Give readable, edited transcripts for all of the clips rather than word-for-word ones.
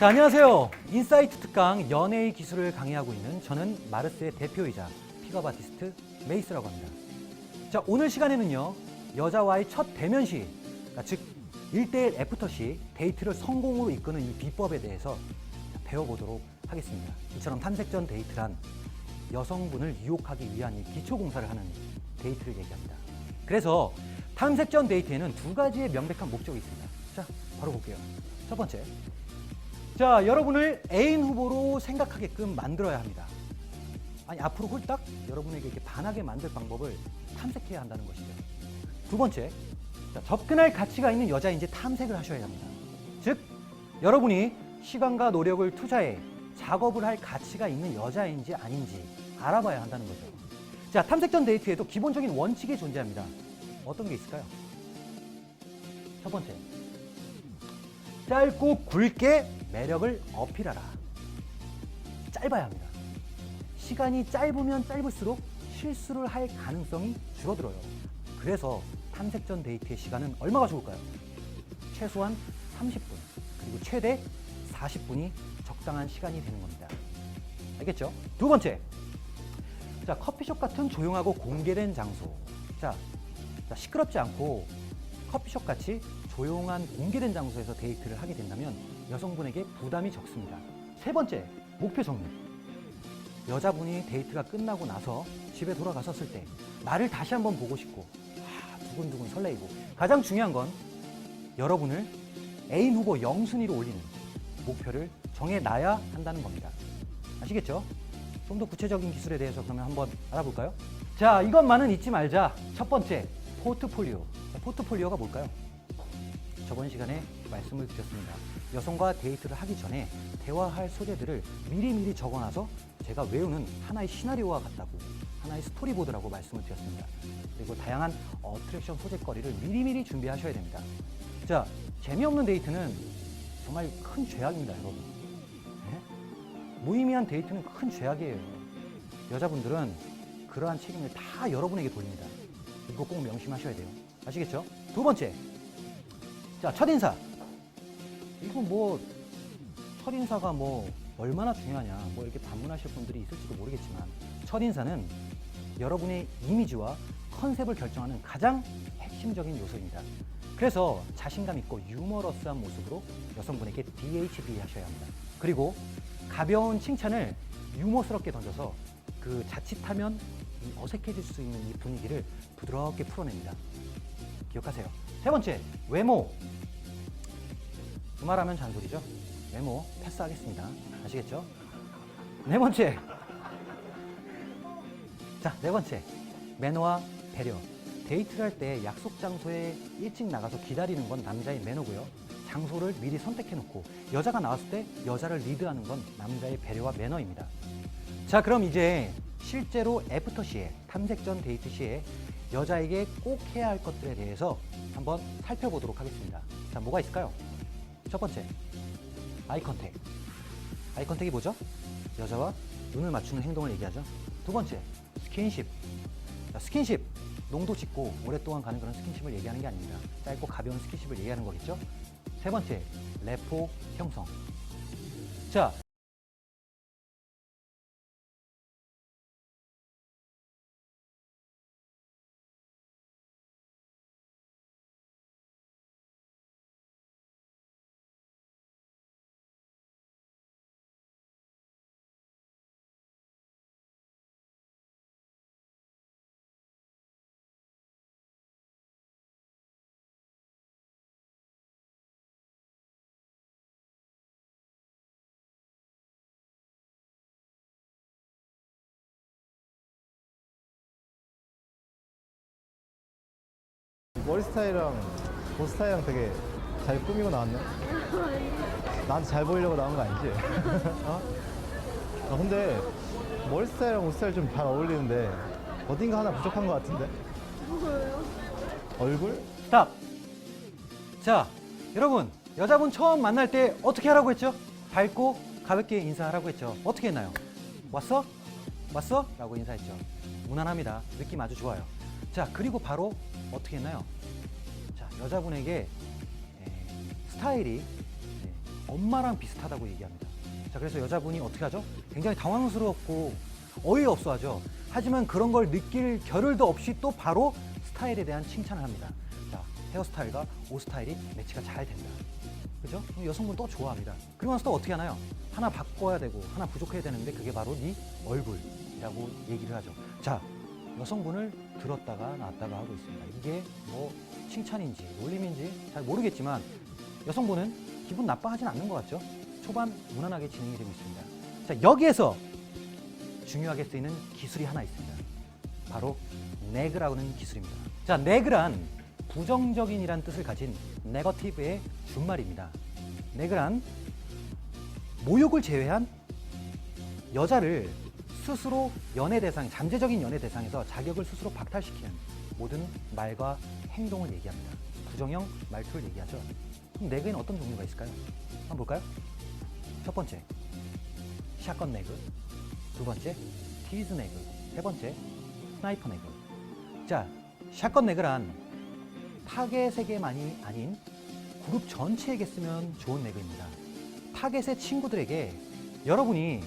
자, 안녕하세요. 인사이트 특강 연애의 기술을 강의하고 있는 저는 마르스의 대표이자 픽업 아티스트 메이스라고 합니다. 자, 오늘 시간에는요, 여자와의 첫 대면 시, 즉 1대1 애프터 시 데이트를 성공으로 이끄는 이 비법에 대해서 배워보도록 하겠습니다. 이처럼 탐색전 데이트란 여성분을 유혹하기 위한 이 기초 공사를 하는 데이트를 얘기합니다. 그래서 탐색전 데이트에는 두 가지의 명백한 목적이 있습니다. 자, 바로 볼게요. 첫 번째. 자, 여러분을 애인 후보로 생각하게끔 만들어야 합니다. 아니, 앞으로 홀딱 여러분에게 이렇게 반하게 만들 방법을 탐색해야 한다는 것이죠. 두 번째, 자, 접근할 가치가 있는 여자인지 탐색을 하셔야 합니다. 즉, 여러분이 시간과 노력을 투자해 작업을 할 가치가 있는 여자인지 아닌지 알아봐야 한다는 거죠. 자, 탐색전 데이트에도 기본적인 원칙이 존재합니다. 어떤 게 있을까요? 첫 번째, 짧고 굵게 매력을 어필하라. 짧아야 합니다. 시간이 짧으면 짧을수록 실수를 할 가능성이 줄어들어요. 그래서 탐색전 데이트의 시간은 얼마가 좋을까요? 최소한 30분, 그리고 최대 40분이 적당한 시간이 되는 겁니다. 알겠죠? 두 번째, 자, 커피숍 같은 조용하고 공개된 장소. 자, 시끄럽지 않고 커피숍 같이 조용한 공개된 장소에서 데이트를 하게 된다면 여성분에게 부담이 적습니다. 세 번째, 목표 정리. 여자분이 데이트가 끝나고 나서 집에 돌아가셨을 때 나를 다시 한번 보고 싶고 두근두근 설레이고, 가장 중요한 건 여러분을 애인 후보 0순위로 올리는 목표를 정해놔야 한다는 겁니다. 아시겠죠? 좀 더 구체적인 기술에 대해서 그러면 한번 알아볼까요? 자, 이것만은 잊지 말자. 첫 번째, 포트폴리오. 포트폴리오가 뭘까요? 저번 시간에 말씀을 드렸습니다. 여성과 데이트를 하기 전에 대화할 소재들을 미리미리 적어놔서 제가 외우는 하나의 시나리오와 같다고, 하나의 스토리보드라고 말씀을 드렸습니다. 그리고 다양한 어트랙션 소재거리를 미리미리 준비하셔야 됩니다. 자, 재미없는 데이트는 정말 큰 죄악입니다, 여러분. 네? 무의미한 데이트는 큰 죄악이에요. 여자분들은 그러한 책임을 다 여러분에게 돌립니다. 이거 꼭 명심하셔야 돼요. 아시겠죠? 두 번째, 자, 첫인사. 이거 첫인사가 얼마나 중요하냐, 이렇게 반문하실 분들이 있을지도 모르겠지만, 첫인사는 여러분의 이미지와 컨셉을 결정하는 가장 핵심적인 요소입니다. 그래서 자신감 있고 유머러스한 모습으로 여성분에게 DHB 하셔야 합니다. 그리고 가벼운 칭찬을 유머스럽게 던져서 그 자칫하면 어색해질 수 있는 이 분위기를 부드럽게 풀어냅니다. 기억하세요. 세 번째, 외모. 두말하면 잔소리죠. 외모 패스하겠습니다. 아시겠죠? 네 번째. 자, 네 번째, 매너와 배려. 데이트를 할 때 약속 장소에 일찍 나가서 기다리는 건 남자의 매너고요. 장소를 미리 선택해놓고 여자가 나왔을 때 여자를 리드하는 건 남자의 배려와 매너입니다. 자, 그럼 이제 실제로 애프터 시에, 탐색전 데이트 시에 여자에게 꼭 해야 할 것들에 대해서 한번 살펴보도록 하겠습니다. 자, 뭐가 있을까요? 첫 번째, 아이 컨택. 아이 컨택이 뭐죠? 여자와 눈을 맞추는 행동을 얘기하죠. 두 번째, 스킨십. 자, 스킨십, 농도 짙고 오랫동안 가는 그런 스킨십을 얘기하는 게 아닙니다. 짧고 가벼운 스킨십을 얘기하는 거겠죠. 세 번째, 레포 형성. 자, 머리 스타일이랑 옷 스타일이랑 되게 잘 꾸미고 나왔네. 나한테 잘 보이려고 나온 거 아니지? 어? 근데 머리 스타일이랑 옷 스타일 좀 잘 어울리는데 어딘가 하나 부족한 것 같은데? 뭐예요? 얼굴? 스탑. 자, 여러분, 여자분 처음 만날 때 어떻게 하라고 했죠? 밝고 가볍게 인사하라고 했죠. 어떻게 했나요? 왔어? 왔어? 라고 인사했죠. 무난합니다. 느낌 아주 좋아요. 자, 그리고 바로 어떻게 했나요? 자, 여자분에게 스타일이 엄마랑 비슷하다고 얘기합니다. 자, 그래서 여자분이 어떻게 하죠? 굉장히 당황스럽고 어이없어 하죠. 하지만 그런 걸 느낄 겨를도 없이 또 바로 스타일에 대한 칭찬을 합니다. 자, 헤어스타일과 옷 스타일이 매치가 잘 된다. 그죠? 그럼 여성분 또 좋아합니다. 그러고 나서 또 어떻게 하나요? 하나 바꿔야 되고 하나 부족해야 되는데 그게 바로 네 얼굴이라고 얘기를 하죠. 자, 여성분을 들었다가 놨다가 하고 있습니다. 이게 뭐 칭찬인지 놀림인지 잘 모르겠지만 여성분은 기분 나빠하진 않는 것 같죠? 초반 무난하게 진행이 되고 있습니다. 자, 여기에서 중요하게 쓰이는 기술이 하나 있습니다. 바로 네그라고 하는 기술입니다. 자, 네그란 부정적인이란 뜻을 가진 네거티브의 준말입니다. 네그란 모욕을 제외한 여자를 스스로 연애 대상, 잠재적인 연애 대상에서 자격을 스스로 박탈시키는 모든 말과 행동을 얘기합니다. 부정형 말투를 얘기하죠. 그럼 네그에는 어떤 종류가 있을까요? 한번 볼까요? 첫 번째, 샷건 네그. 두 번째, 티즈 네그. 세 번째, 스나이퍼 네그. 자, 샷건 네그란 타겟에게만이 아닌 그룹 전체에게 쓰면 좋은 네그입니다. 타겟의 친구들에게 여러분이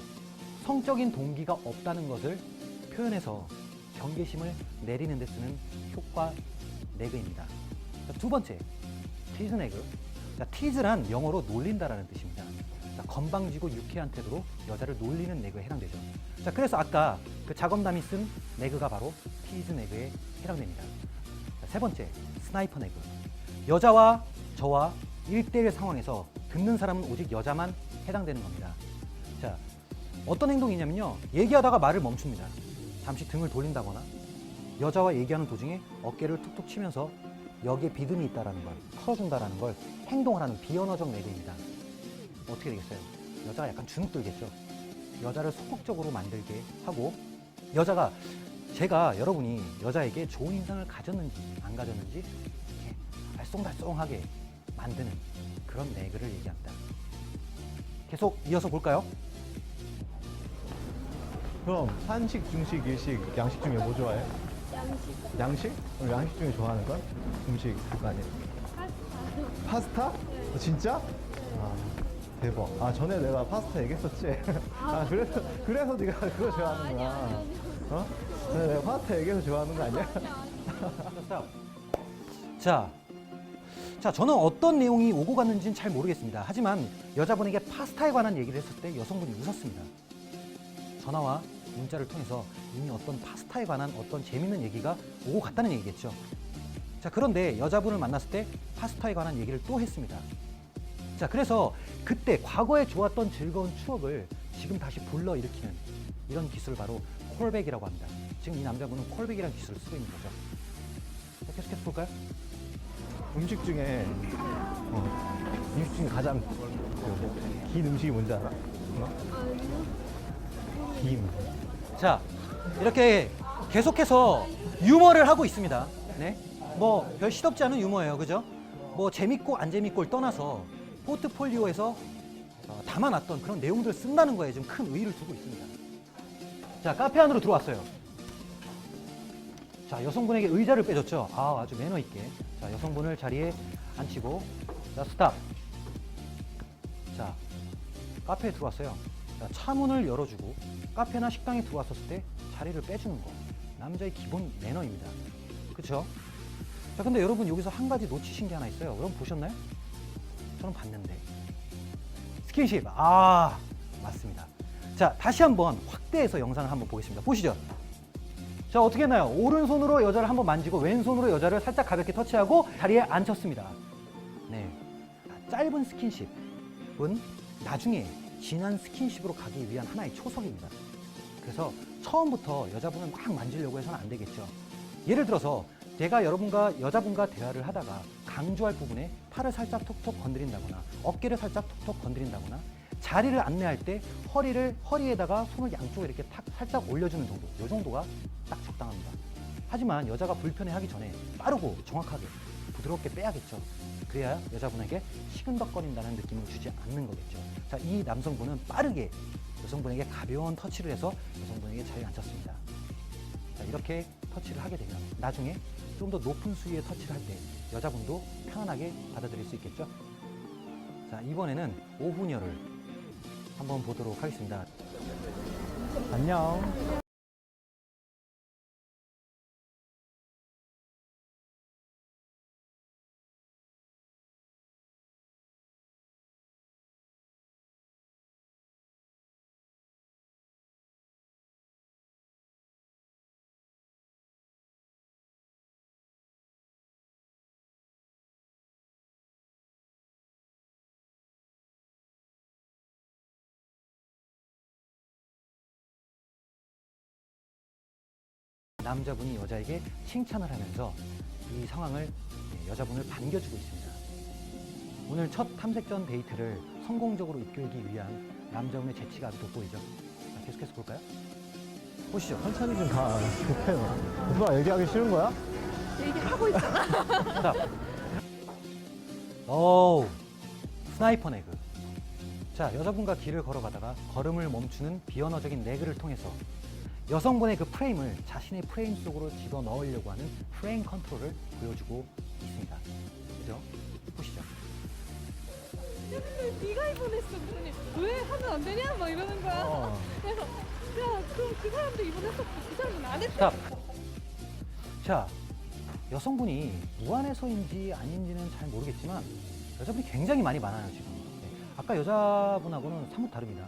성적인 동기가 없다는 것을 표현해서 경계심을 내리는 데 쓰는 효과 네그입니다. 자, 두 번째, 티즈 네그. 자, 티즈란 영어로 놀린다라는 뜻입니다. 자, 건방지고 유쾌한 태도로 여자를 놀리는 네그에 해당되죠. 자, 그래서 아까 그 작업남이 쓴 네그가 바로 티즈 네그에 해당됩니다. 자, 세 번째, 스나이퍼 네그. 여자와 저와 1대1 상황에서 듣는 사람은 오직 여자만 해당되는 겁니다. 자, 어떤 행동이냐면요. 얘기하다가 말을 멈춥니다. 잠시 등을 돌린다거나 여자와 얘기하는 도중에 어깨를 툭툭 치면서 여기에 비듬이 있다는 걸, 털어준다는 걸 행동을 하는 비언어적 네그입니다. 어떻게 되겠어요? 여자가 약간 주눅 들겠죠. 여자를 소극적으로 만들게 하고 여자가 제가 여러분이 여자에게 좋은 인상을 가졌는지 안 가졌는지 이렇게 알쏭달쏭하게 만드는 그런 네그를 얘기합니다. 계속 이어서 볼까요? 그럼 한식, 중식, 일식, 양식 중에 뭐 좋아해? 양식. 양식? 그럼 양식 중에 좋아하는 건? 음식 그거 아니야? 파스타? 파스타? 진짜? 아, 대박. 아, 전에 내가 파스타 얘기했었지? 아, 그래서 네가 그거 좋아하는구나. 어? 전에 내가 파스타 얘기해서 좋아하는 거 아니야? 자, 저는 어떤 내용이 오고 갔는지는 잘 모르겠습니다. 하지만 여자분에게 파스타에 관한 얘기를 했을 때 여성분이 웃었습니다. 전화와 문자를 통해서 이미 어떤 파스타에 관한 어떤 재밌는 얘기가 오고 갔다는 얘기겠죠. 자, 그런데 여자분을 만났을 때 파스타에 관한 얘기를 또 했습니다. 자, 그래서 그때 과거에 좋았던 즐거운 추억을 지금 다시 불러일으키는 이런 기술을 바로 콜백이라고 합니다. 지금 이 남자분은 콜백이라는 기술을 쓰고 있는 거죠. 자, 계속해서 볼까요? 음식 중에 가장 긴 음식이 뭔지 알아? 김. 자, 이렇게 계속해서 유머를 하고 있습니다. 네. 뭐 별 시덥지 않은 유머예요. 그죠? 뭐 재밌고 안 재밌고를 떠나서 포트폴리오에서 담아놨던 그런 내용들을 쓴다는 거에 좀 큰 의의를 두고 있습니다. 자, 카페 안으로 들어왔어요. 자, 여성분에게 의자를 빼줬죠. 아, 아주 매너 있게. 자, 여성분을 자리에 앉히고, 자, 스탑. 자, 카페에 들어왔어요. 자, 차문을 열어주고 카페나 식당에 들어왔었을 때 자리를 빼주는 거. 남자의 기본 매너입니다. 그쵸? 자, 근데 여러분 여기서 한 가지 놓치신 게 하나 있어요. 여러분 보셨나요? 저는 봤는데. 스킨십. 아, 맞습니다. 자, 다시 한번 확대해서 영상을 한번 보겠습니다. 보시죠. 자, 어떻게 했나요? 오른손으로 여자를 한번 만지고 왼손으로 여자를 살짝 가볍게 터치하고 자리에 앉혔습니다. 네. 짧은 스킨십은 나중에 진한 스킨십으로 가기 위한 하나의 초석입니다. 그래서 처음부터 여자분을 막 만지려고 해서는 안 되겠죠. 예를 들어서 제가 여자분과 대화를 하다가 강조할 부분에 팔을 살짝 톡톡 건드린다거나 어깨를 살짝 톡톡 건드린다거나 자리를 안내할 때 허리에다가 손을 양쪽에 이렇게 탁 살짝 올려주는 정도, 이 정도가 딱 적당합니다. 하지만 여자가 불편해하기 전에 빠르고 정확하게 부드럽게 빼야겠죠. 그래야 여자분에게 시근덕거린다는 느낌을 주지 않는 거겠죠. 자, 이 남성분은 빠르게 여성분에게 가벼운 터치를 해서 여성분에게 자리에 앉혔습니다. 자, 이렇게 터치를 하게 되면 나중에 좀 더 높은 수위의 터치를 할 때 여자분도 편안하게 받아들일 수 있겠죠. 자, 이번에는 오훈열을 한번 보도록 하겠습니다. 안녕. 남자분이 여자에게 칭찬을 하면서 이 상황을 여자분을 반겨주고 있습니다. 오늘 첫 탐색전 데이트를 성공적으로 이끌기 위한 남자분의 재치가 아주 돋보이죠. 자, 계속해서 볼까요? 보시죠. 천천히 좀 가. 급해. 누가 얘기하기 싫은 거야? 얘기하고 있잖아. 자, 오, 스나이퍼 내그. 자, 여자분과 길을 걸어가다가 걸음을 멈추는 비언어적인 내그를 통해서 여성분의 그 프레임을 자신의 프레임 속으로 집어 넣으려고 하는 프레임 컨트롤을 보여주고 있습니다. 그죠? 보시죠. 네가 입원했어. 그러더니 왜 하면 안 되냐? 막 이러는 거야. 그래서 야, 그럼 그 사람도 입원했었고 그 사람은 안 했어. 자, 여성분이 무안해서인지 아닌지는 잘 모르겠지만 여자분이 굉장히 많이 많아요, 지금. 네. 아까 여자분하고는 사뭇 다릅니다.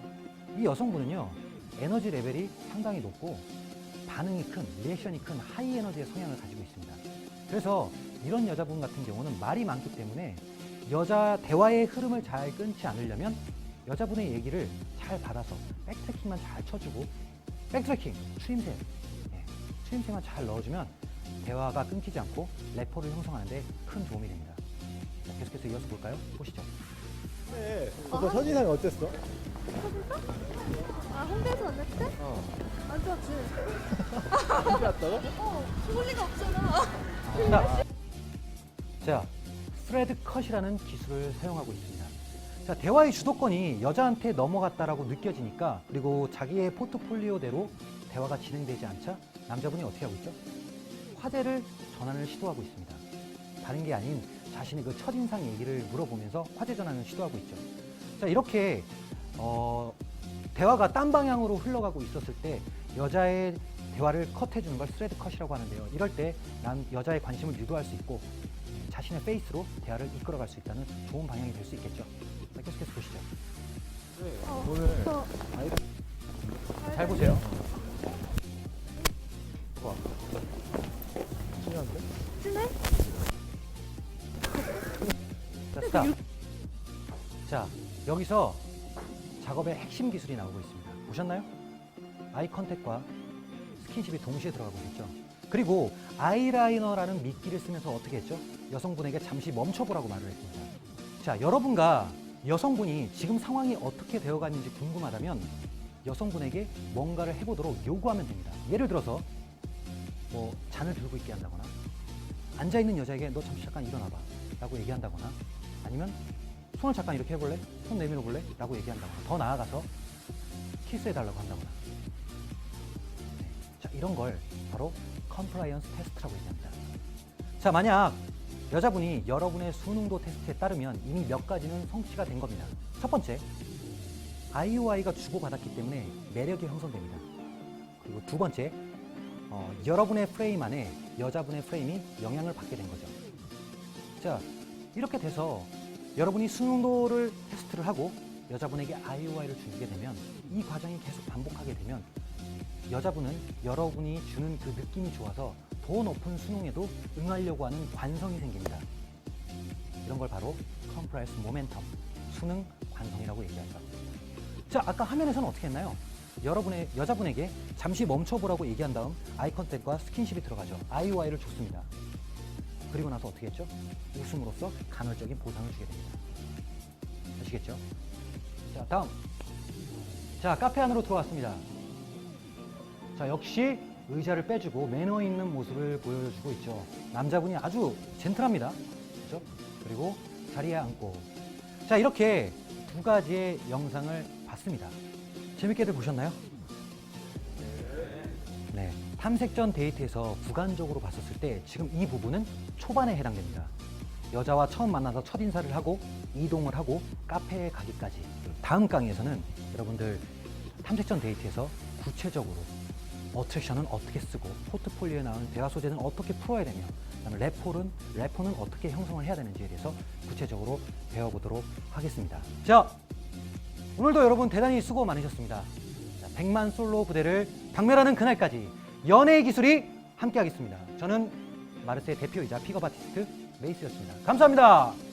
이 여성분은요, 에너지 레벨이 상당히 높고 반응이 큰, 리액션이 큰 하이 에너지의 성향을 가지고 있습니다. 그래서 이런 여자분 같은 경우는 말이 많기 때문에 여자 대화의 흐름을 잘 끊지 않으려면 여자분의 얘기를 잘 받아서 백트래킹만 잘 쳐주고, 백트래킹, 추임새, 추임새만 잘 넣어주면 대화가 끊기지 않고 래퍼를 형성하는 데 큰 도움이 됩니다. 자, 계속해서 이어서 볼까요? 보시죠. 네. 오빠 첫인상이 어땠어? 아, 홍대에서 만났을 때? 안 좋았지. 혼자 왔다고? 죽을 리가 없잖아. 자, 스레드 컷이라는 기술을 사용하고 있습니다. 자, 대화의 주도권이 여자한테 넘어갔다라고 느껴지니까, 그리고 자기의 포트폴리오대로 대화가 진행되지 않자 남자분이 어떻게 하고 있죠? 화제를 전환을 시도하고 있습니다. 다른 게 아닌 자신의 그 첫인상 얘기를 물어보면서 화제 전환을 시도하고 있죠. 자, 이렇게 대화가 딴 방향으로 흘러가고 있었을 때 여자의 대화를 컷해주는 걸 스레드 컷이라고 하는데요. 이럴 때 여자의 관심을 유도할 수 있고 자신의 페이스로 대화를 이끌어갈 수 있다는 좋은 방향이 될 수 있겠죠. 자, 계속해서 보시죠. 오늘 저 잘 보세요. 와. 친한데? 친해? 자, 스탑. 자, 여기서 작업의 핵심 기술이 나오고 있습니다. 보셨나요? 아이 컨택과 스킨십이 동시에 들어가고 있죠. 그리고 아이라이너라는 미끼를 쓰면서 어떻게 했죠? 여성분에게 잠시 멈춰보라고 말을 했습니다. 자, 여러분과 여성분이 지금 상황이 어떻게 되어가는지 궁금하다면 여성분에게 뭔가를 해보도록 요구하면 됩니다. 예를 들어서 뭐 잔을 들고 있게 한다거나, 앉아있는 여자에게 너 잠시 잠깐 일어나봐 라고 얘기한다거나, 아니면 손을 잠깐 이렇게 해볼래? 손 내밀어 볼래? 라고 얘기한다거나, 더 나아가서 키스해달라고 한다거나. 자, 이런 걸 바로 컴플라이언스 테스트라고 얘기합니다. 자, 만약 여자분이 여러분의 수능도 테스트에 따르면 이미 몇 가지는 성취가 된 겁니다. 첫 번째, IOI가 주고받았기 때문에 매력이 형성됩니다. 그리고 두 번째, 여러분의 프레임 안에 여자분의 프레임이 영향을 받게 된 거죠. 자, 이렇게 돼서 여러분이 수능도를 테스트를 하고 여자분에게 IOI를 주게 되면, 이 과정이 계속 반복하게 되면 여자분은 여러분이 주는 그 느낌이 좋아서 더 높은 수능에도 응하려고 하는 관성이 생깁니다. 이런 걸 바로 컴프라이스 모멘텀, 수능 관성이라고 얘기하죠. 자, 아까 화면에서는 어떻게 했나요? 여자분에게 잠시 멈춰보라고 얘기한 다음 아이 컨택과 스킨십이 들어가죠. IOI를 줬습니다. 그리고 나서 어떻게 했죠? 웃음으로써 간헐적인 보상을 주게 됩니다. 아시겠죠? 자, 다음. 자, 카페 안으로 들어왔습니다. 자, 역시 의자를 빼주고 매너 있는 모습을 보여주고 있죠. 남자분이 아주 젠틀합니다. 그렇죠? 그리고 자리에 앉고. 자, 이렇게 두 가지의 영상을 봤습니다. 재밌게들 보셨나요? 네. 탐색 전 데이트에서 부관적으로 봤었을 때 지금 이 부분은 초반에 해당됩니다. 여자와 처음 만나서 첫인사를 하고 이동을 하고 카페에 가기까지. 다음 강의에서는 여러분들 탐색전 데이트에서 구체적으로 어트랙션은 어떻게 쓰고 포트폴리오에 나오는 대화 소재는 어떻게 풀어야 되며 그다음에 래퍼는 어떻게 형성을 해야 되는지에 대해서 구체적으로 배워보도록 하겠습니다. 자, 오늘도 여러분 대단히 수고 많으셨습니다. 100만 솔로 부대를 박멸하는 그날까지 연애의 기술이 함께하겠습니다. 저는 마르세의 대표이자 픽업 아티스트 메이스였습니다. 감사합니다.